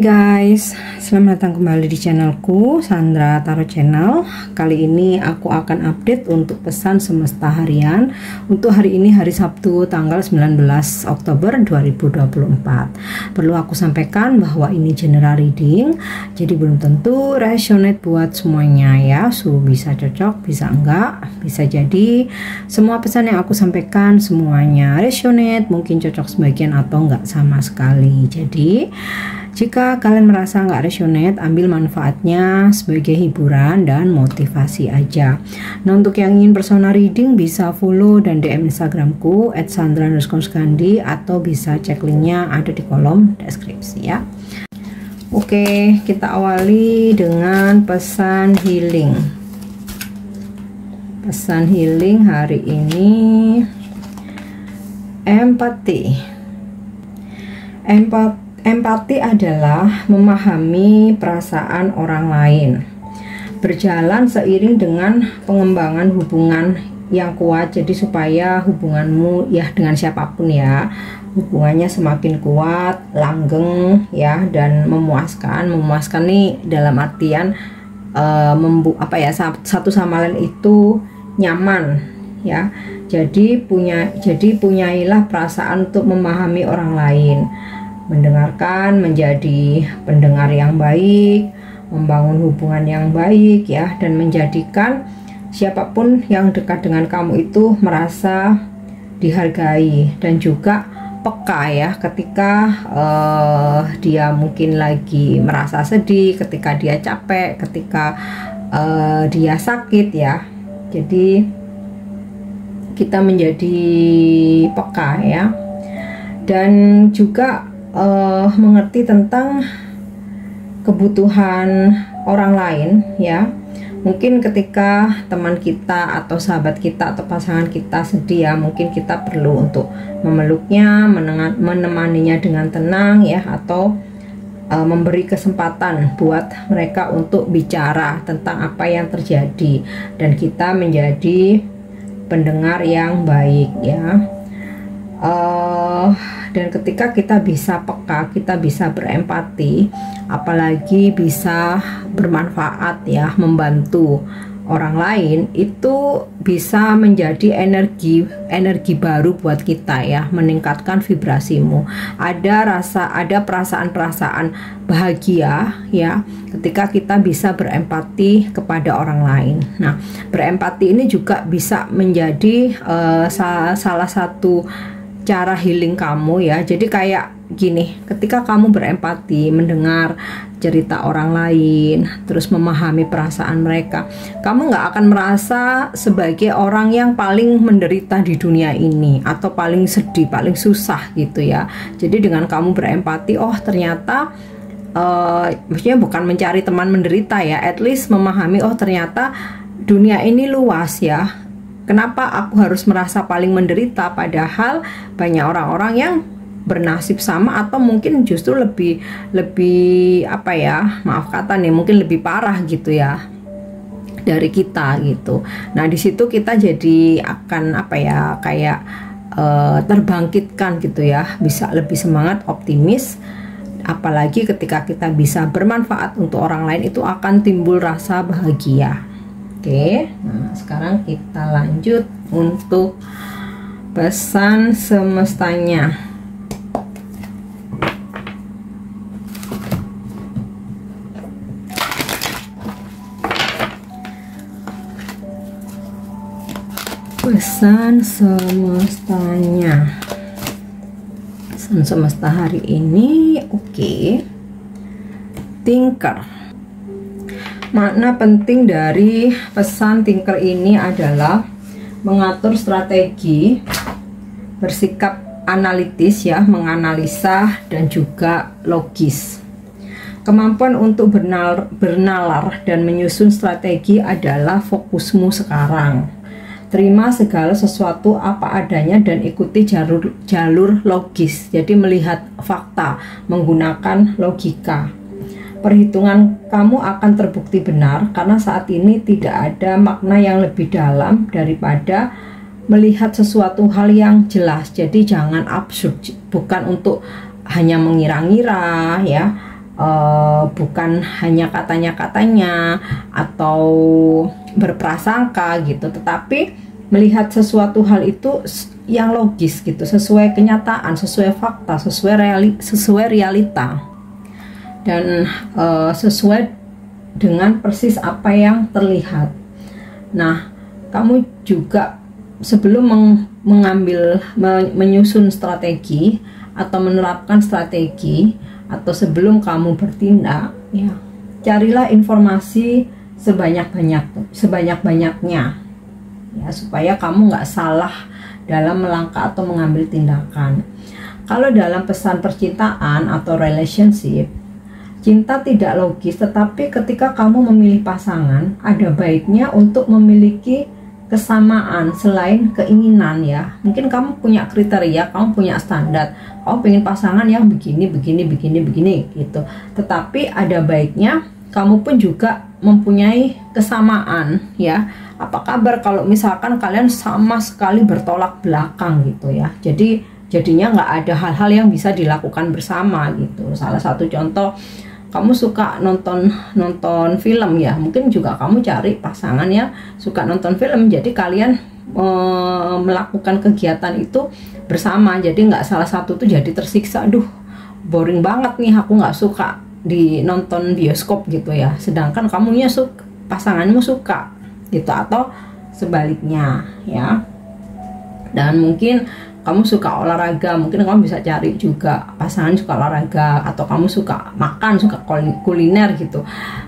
Hai guys, selamat datang kembali di channelku Sandra Tarot Channel. Kali ini aku akan update untuk pesan semesta harian untuk hari ini, hari Sabtu tanggal 19 Oktober 2024. Perlu aku sampaikan bahwa ini general reading, jadi belum tentu resonate buat semuanya ya. Bisa cocok, bisa enggak, bisa jadi semua pesan yang aku sampaikan semuanya resonate, mungkin cocok sebagian atau enggak sama sekali. Jadi jika kalian merasa nggak resonate, ambil manfaatnya sebagai hiburan dan motivasi aja. Nah, untuk yang ingin personal reading bisa follow dan DM Instagramku @sandra_skandi atau bisa cek linknya ada di kolom deskripsi ya. Oke, kita awali dengan pesan healing. Pesan healing hari ini, empati. Empati adalah memahami perasaan orang lain, berjalan seiring dengan pengembangan hubungan yang kuat. Jadi supaya hubunganmu ya dengan siapapun ya, hubungannya semakin kuat, langgeng ya, dan memuaskan. Memuaskan nih dalam artian satu sama lain itu nyaman ya. Jadi punyailah perasaan untuk memahami orang lain, mendengarkan, menjadi pendengar yang baik, membangun hubungan yang baik ya, dan menjadikan siapapun yang dekat dengan kamu itu merasa dihargai dan juga peka ya ketika dia mungkin lagi merasa sedih, ketika dia capek, ketika dia sakit ya. Jadi kita menjadi peka ya, dan juga mengerti tentang kebutuhan orang lain ya. Mungkin ketika teman kita atau sahabat kita atau pasangan kita sedih ya, mungkin kita perlu untuk memeluknya, menemaninya dengan tenang ya, atau memberi kesempatan buat mereka untuk bicara tentang apa yang terjadi, dan kita menjadi pendengar yang baik ya. Dan ketika kita bisa peka, kita bisa berempati, apalagi bisa bermanfaat ya, membantu orang lain, itu bisa menjadi energi baru buat kita ya, meningkatkan vibrasimu. Ada perasaan-perasaan bahagia ya ketika kita bisa berempati kepada orang lain. Nah, berempati ini juga bisa menjadi salah satu cara healing kamu ya. Jadi kayak gini, ketika kamu berempati, mendengar cerita orang lain, terus memahami perasaan mereka, kamu nggak akan merasa sebagai orang yang paling menderita di dunia ini atau paling sedih, paling susah gitu ya. Jadi dengan kamu berempati, oh ternyata maksudnya bukan mencari teman menderita ya, at least memahami, oh ternyata dunia ini luas ya. Kenapa aku harus merasa paling menderita padahal banyak orang-orang yang bernasib sama atau mungkin justru lebih apa ya, maaf kata nih, mungkin lebih parah gitu ya dari kita gitu. Nah, di situ kita jadi akan apa ya, kayak terbangkitkan gitu ya, bisa lebih semangat, optimis. Apalagi ketika kita bisa bermanfaat untuk orang lain, itu akan timbul rasa bahagia. Oke, nah sekarang kita lanjut untuk pesan semestanya. Pesan semestanya, pesan semesta hari ini, oke. Thinker. Makna penting dari pesan thinker ini adalah mengatur strategi, bersikap analitis ya, menganalisa dan juga logis. Kemampuan untuk bernalar dan menyusun strategi adalah fokusmu sekarang. Terima segala sesuatu apa adanya dan ikuti jalur logis. Jadi melihat fakta, menggunakan logika. Perhitungan kamu akan terbukti benar karena saat ini tidak ada makna yang lebih dalam daripada melihat sesuatu hal yang jelas. Jadi jangan absurd, bukan untuk hanya mengira-ngira ya, bukan hanya katanya-katanya atau berprasangka gitu, tetapi melihat sesuatu hal itu yang logis gitu, sesuai kenyataan, sesuai fakta, sesuai realita, dan sesuai dengan persis apa yang terlihat. Nah, kamu juga sebelum menyusun strategi atau menerapkan strategi, atau sebelum kamu bertindak, ya, carilah informasi sebanyak-banyaknya, ya, supaya kamu nggak salah dalam melangkah atau mengambil tindakan. Kalau dalam pesan percintaan atau relationship, cinta tidak logis, tetapi ketika kamu memilih pasangan, ada baiknya untuk memiliki kesamaan selain keinginan, ya. Mungkin kamu punya kriteria, kamu punya standar, kamu pengen pasangan yang begini gitu. Tetapi ada baiknya kamu pun juga mempunyai kesamaan, ya. Apa kabar kalau misalkan kalian sama sekali bertolak belakang gitu, ya. Jadinya nggak ada hal-hal yang bisa dilakukan bersama gitu. Salah satu contoh, kamu suka nonton film, ya, mungkin juga kamu cari pasangan yang suka nonton film, jadi kalian melakukan kegiatan itu bersama, jadi nggak salah satu tuh jadi tersiksa, aduh boring banget nih, aku nggak suka di nonton bioskop gitu, ya, sedangkan kamunya pasanganmu suka gitu, atau sebaliknya, ya. Dan mungkin kamu suka olahraga, mungkin kamu bisa cari juga pasangan suka olahraga, atau kamu suka makan, suka kuliner gitu.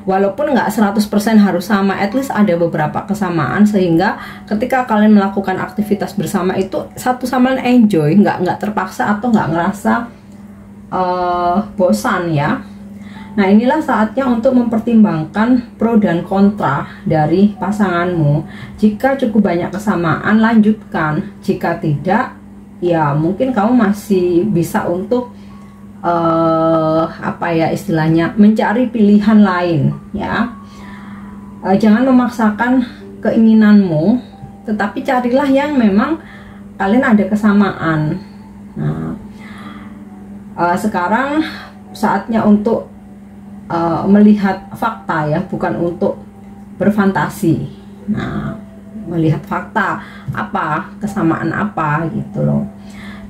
Walaupun nggak 100% harus sama, at least ada beberapa kesamaan, sehingga ketika kalian melakukan aktivitas bersama itu satu sama lain enjoy, nggak terpaksa atau nggak ngerasa bosan, ya. Nah, inilah saatnya untuk mempertimbangkan pro dan kontra dari pasanganmu. Jika cukup banyak kesamaan, lanjutkan. Jika tidak, ya mungkin kamu masih bisa untuk istilahnya mencari pilihan lain, ya. Jangan memaksakan keinginanmu, tetapi carilah yang memang kalian ada kesamaan. Nah, sekarang saatnya untuk melihat fakta, ya, bukan untuk berfantasi. Nah, melihat fakta apa, kesamaan apa gitu loh.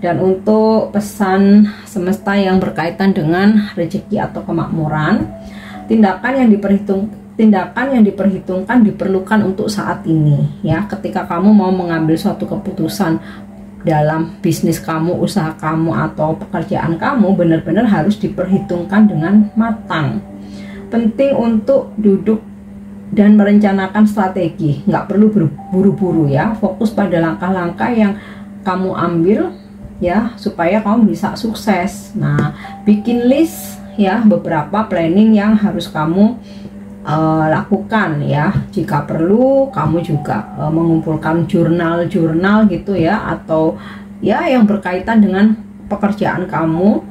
Dan untuk pesan semesta yang berkaitan dengan rezeki atau kemakmuran, tindakan yang diperhitungkan diperlukan untuk saat ini, ya. Ketika kamu mau mengambil suatu keputusan dalam bisnis kamu, usaha kamu, atau pekerjaan kamu, benar-benar harus diperhitungkan dengan matang. Penting untuk duduk dan merencanakan strategi, nggak perlu berburu-buru, ya. Fokus pada langkah-langkah yang kamu ambil, ya, supaya kamu bisa sukses. Nah, bikin list, ya, beberapa planning yang harus kamu lakukan, ya. Jika perlu, kamu juga mengumpulkan jurnal-jurnal gitu, ya, atau ya yang berkaitan dengan pekerjaan kamu,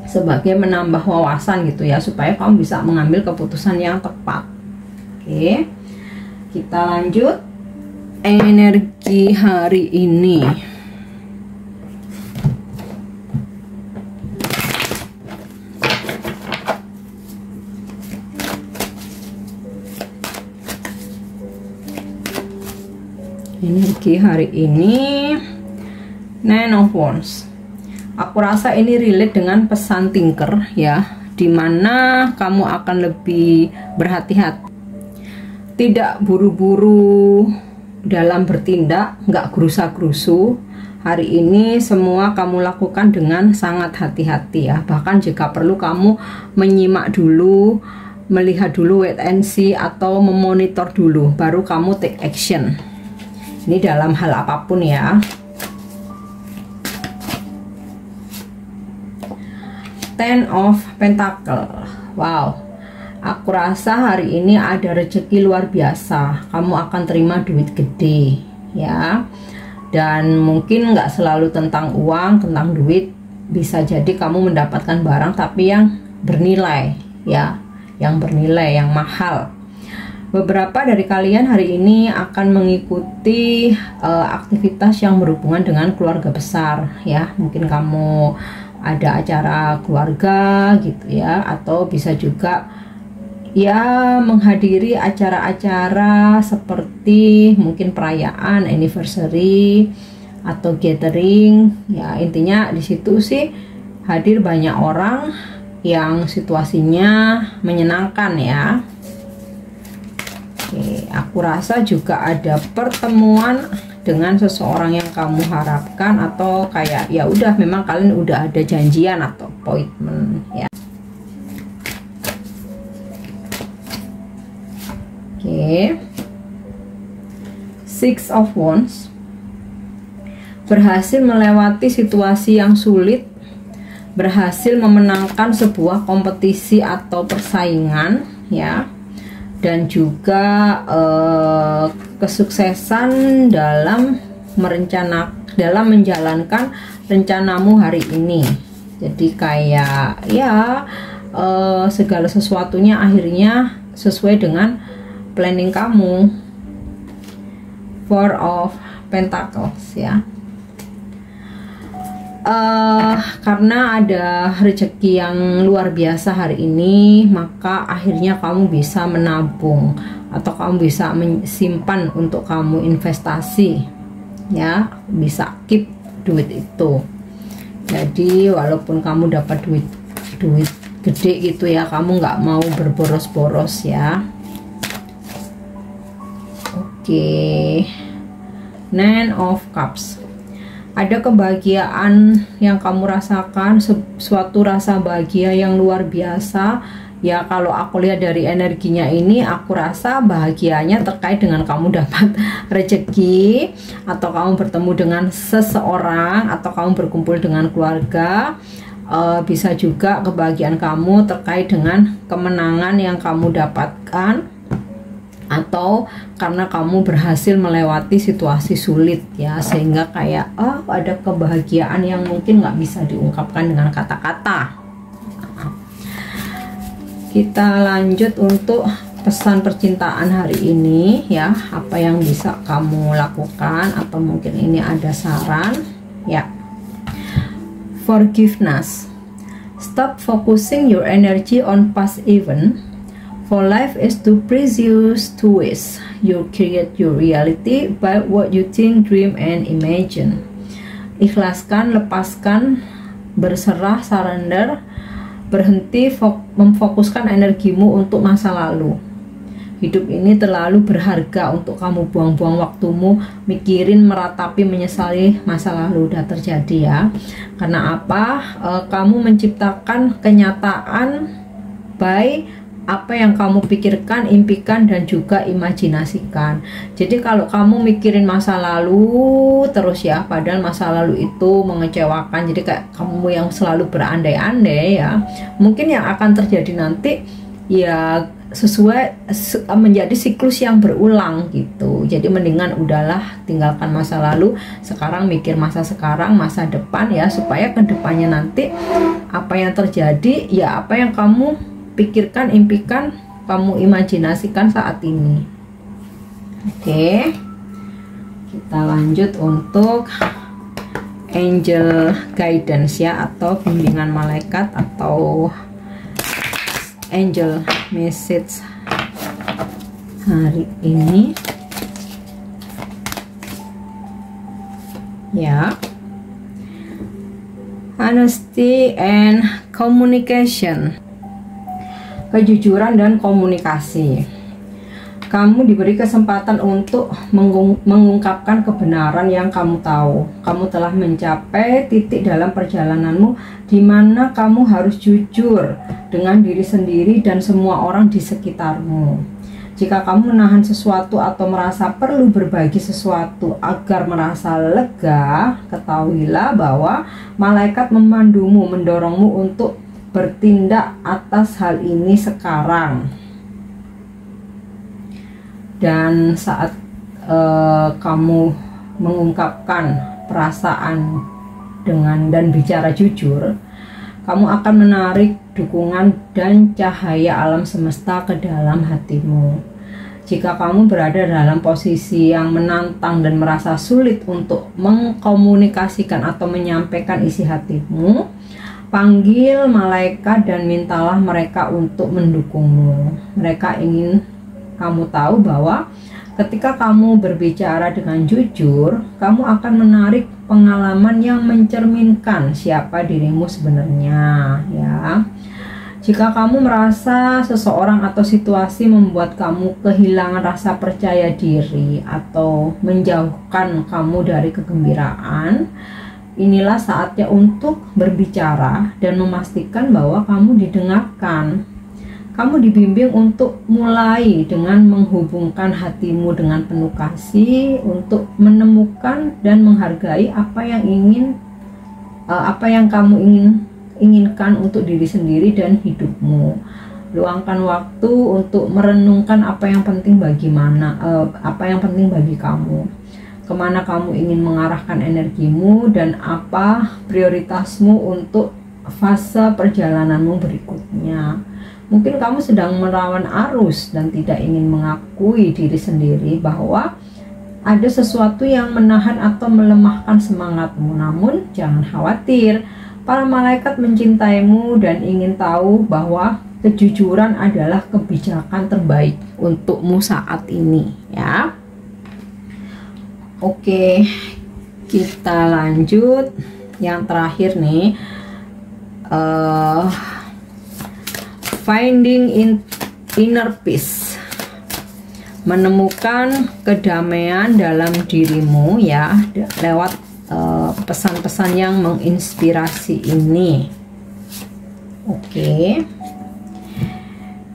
sebagai menambah wawasan gitu, ya, supaya kamu bisa mengambil keputusan yang tepat. Oke, kita lanjut. Energi hari ini. Energi hari ini, Nine of Wands. Aku rasa ini relate dengan pesan Tinker, ya, dimana kamu akan lebih berhati-hati, tidak buru-buru dalam bertindak, nggak gerusa-gerusu. Hari ini semua kamu lakukan dengan sangat hati-hati, ya. Bahkan jika perlu kamu menyimak dulu, melihat dulu, wait and see, atau memonitor dulu, baru kamu take action. Ini dalam hal apapun, ya. Ten of Pentacle. Wow, aku rasa hari ini ada rezeki luar biasa. Kamu akan terima duit gede, ya. Dan mungkin nggak selalu tentang uang, tentang duit. Bisa jadi kamu mendapatkan barang tapi yang bernilai, ya, yang bernilai, yang mahal. Beberapa dari kalian hari ini akan mengikuti aktivitas yang berhubungan dengan keluarga besar, ya. Mungkin kamu ada acara keluarga gitu ya, atau bisa juga ya menghadiri acara-acara seperti mungkin perayaan anniversary atau gathering ya. Intinya di situ sih hadir banyak orang yang situasinya menyenangkan ya. Oke, aku rasa juga ada pertemuan dengan seseorang yang kamu harapkan, atau kayak ya udah memang kalian udah ada janjian atau appointment ya. Oke. Six of Wands, berhasil melewati situasi yang sulit, berhasil memenangkan sebuah kompetisi atau persaingan ya, dan juga kesuksesan dalam menjalankan rencanamu hari ini. Jadi kayak ya segala sesuatunya akhirnya sesuai dengan planning kamu. Four of Pentacles ya. Karena ada rezeki yang luar biasa hari ini, maka akhirnya kamu bisa menabung atau kamu bisa menyimpan untuk kamu investasi ya, bisa keep duit itu. Jadi walaupun kamu dapat duit gede gitu ya, kamu nggak mau berboros-boros ya. Oke. Nine of Cups, ada kebahagiaan yang kamu rasakan, suatu rasa bahagia yang luar biasa ya. Kalau aku lihat dari energinya ini, aku rasa bahagianya terkait dengan kamu dapat rezeki, atau kamu bertemu dengan seseorang, atau kamu berkumpul dengan keluarga. Bisa juga kebahagiaan kamu terkait dengan kemenangan yang kamu dapatkan, atau karena kamu berhasil melewati situasi sulit ya, sehingga kayak ada kebahagiaan yang mungkin nggak bisa diungkapkan dengan kata-kata. Kita lanjut untuk pesan percintaan hari ini ya, apa yang bisa kamu lakukan, atau mungkin ini ada saran ya. Forgiveness, stop focusing your energy on past event. For life is too precious to waste. You create your reality by what you think, dream, and imagine. Ikhlaskan, lepaskan, berserah, surrender, berhenti memfokuskan energimu untuk masa lalu. Hidup ini terlalu berharga untuk kamu buang-buang waktumu mikirin, meratapi, menyesali masa lalu udah terjadi ya. Karena apa? Kamu menciptakan kenyataan by apa yang kamu pikirkan, impikan, dan juga imajinasikan. Jadi kalau kamu mikirin masa lalu terus ya, padahal masa lalu itu mengecewakan, jadi kayak kamu yang selalu berandai-andai ya, mungkin yang akan terjadi nanti ya menjadi siklus yang berulang gitu. Jadi mendingan udahlah, tinggalkan masa lalu, sekarang mikir masa sekarang, masa depan ya, supaya kedepannya nanti apa yang terjadi ya apa yang kamu pikirkan, impikan, kamu imajinasikan saat ini. Oke, kita lanjut untuk angel guidance ya, atau bimbingan malaikat atau angel message hari ini ya. Honesty and communication, kejujuran dan komunikasi. Kamu diberi kesempatan untuk mengungkapkan kebenaran yang kamu tahu. Kamu telah mencapai titik dalam perjalananmu di mana kamu harus jujur dengan diri sendiri dan semua orang di sekitarmu. Jika kamu menahan sesuatu atau merasa perlu berbagi sesuatu agar merasa lega, ketahuilah bahwa malaikat memandumu, mendorongmu untuk bertindak atas hal ini sekarang. Dan saat kamu mengungkapkan perasaan dan bicara jujur, kamu akan menarik dukungan dan cahaya alam semesta ke dalam hatimu. Jika kamu berada dalam posisi yang menantang dan merasa sulit untuk mengkomunikasikan atau menyampaikan isi hatimu, Panggil malaikat dan mintalah mereka untuk mendukungmu. Mereka ingin kamu tahu bahwa ketika kamu berbicara dengan jujur, kamu akan menarik pengalaman yang mencerminkan siapa dirimu sebenarnya, ya. Jika kamu merasa seseorang atau situasi membuat kamu kehilangan rasa percaya diri atau menjauhkan kamu dari kegembiraan, inilah saatnya untuk berbicara dan memastikan bahwa kamu didengarkan. Kamu dibimbing untuk mulai dengan menghubungkan hatimu dengan penuh kasih, untuk menemukan dan menghargai apa yang kamu inginkan untuk diri sendiri dan hidupmu. Luangkan waktu untuk merenungkan apa yang penting bagi kamu, kemana kamu ingin mengarahkan energimu, dan apa prioritasmu untuk fase perjalananmu berikutnya. Mungkin kamu sedang melawan arus dan tidak ingin mengakui diri sendiri bahwa ada sesuatu yang menahan atau melemahkan semangatmu. Namun jangan khawatir, para malaikat mencintaimu dan ingin tahu bahwa kejujuran adalah kebijakan terbaik untukmu saat ini, ya. Oke, kita lanjut yang terakhir nih. Finding inner peace, menemukan kedamaian dalam dirimu, ya, lewat pesan-pesan yang menginspirasi ini. Oke.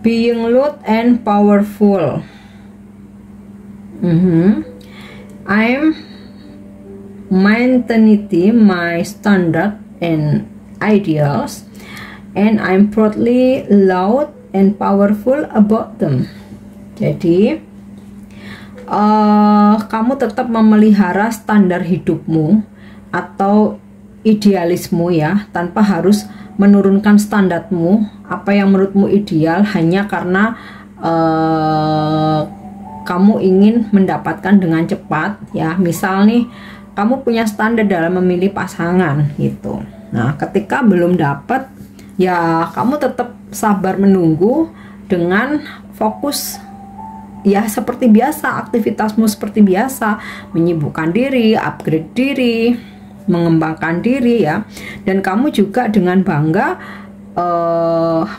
Being loud and powerful. I'm maintaining my standard and ideals, and I'm proudly loud and powerful about them. Jadi kamu tetap memelihara standar hidupmu atau idealismu, ya, tanpa harus menurunkan standarmu, apa yang menurutmu ideal hanya karena kamu ingin mendapatkan dengan cepat, ya. Misal nih, kamu punya standar dalam memilih pasangan gitu. Nah, ketika belum dapat, ya kamu tetap sabar menunggu dengan fokus, ya, seperti biasa, aktivitasmu seperti biasa, menyibukkan diri, upgrade diri, mengembangkan diri, ya. Dan kamu juga dengan bangga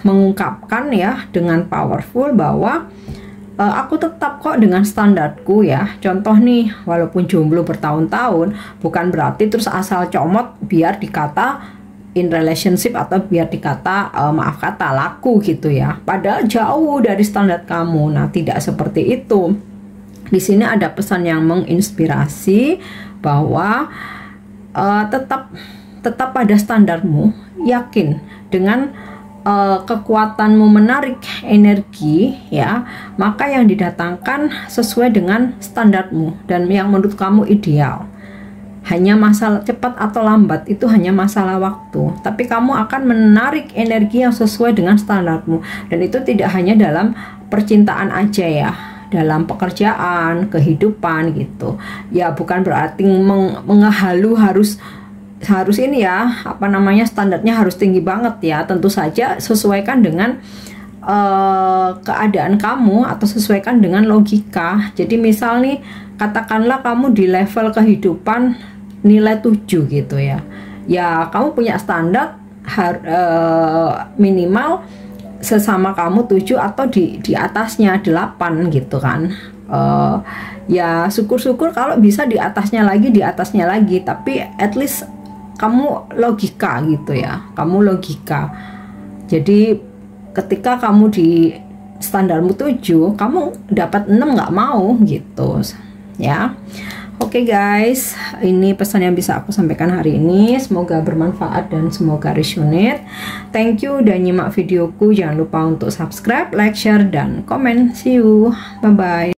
mengungkapkan, ya, dengan powerful bahwa aku tetap kok dengan standarku, ya. Contoh nih, walaupun jomblo bertahun-tahun, bukan berarti terus asal comot biar dikata in relationship atau biar dikata maaf kata laku gitu, ya. Padahal jauh dari standar kamu. Nah, tidak seperti itu. Di sini ada pesan yang menginspirasi bahwa tetap pada standarmu, yakin dengan kekuatanmu menarik energi, ya, maka yang didatangkan sesuai dengan standarmu dan yang menurut kamu ideal. Hanya masalah cepat atau lambat, itu hanya masalah waktu. Tapi kamu akan menarik energi yang sesuai dengan standarmu. Dan itu tidak hanya dalam percintaan aja, ya, dalam pekerjaan, kehidupan gitu. Ya, bukan berarti mengehalu harus ini, ya, apa namanya, standarnya harus tinggi banget, ya. Tentu saja sesuaikan dengan keadaan kamu atau sesuaikan dengan logika. Jadi misal nih, katakanlah kamu di level kehidupan nilai 7 gitu, ya. Ya, kamu punya standar minimal sesama kamu 7 atau di atasnya 8 gitu kan. Ya syukur-syukur kalau bisa di atasnya lagi, tapi at least kamu logika gitu, ya. Kamu logika. Jadi ketika kamu di standarmu 7, kamu dapat 6 nggak mau gitu, ya. Oke guys, ini pesan yang bisa aku sampaikan hari ini. Semoga bermanfaat dan semoga resonate. Thank you udah nyimak videoku. Jangan lupa untuk subscribe, like, share, dan komen. See you, bye bye.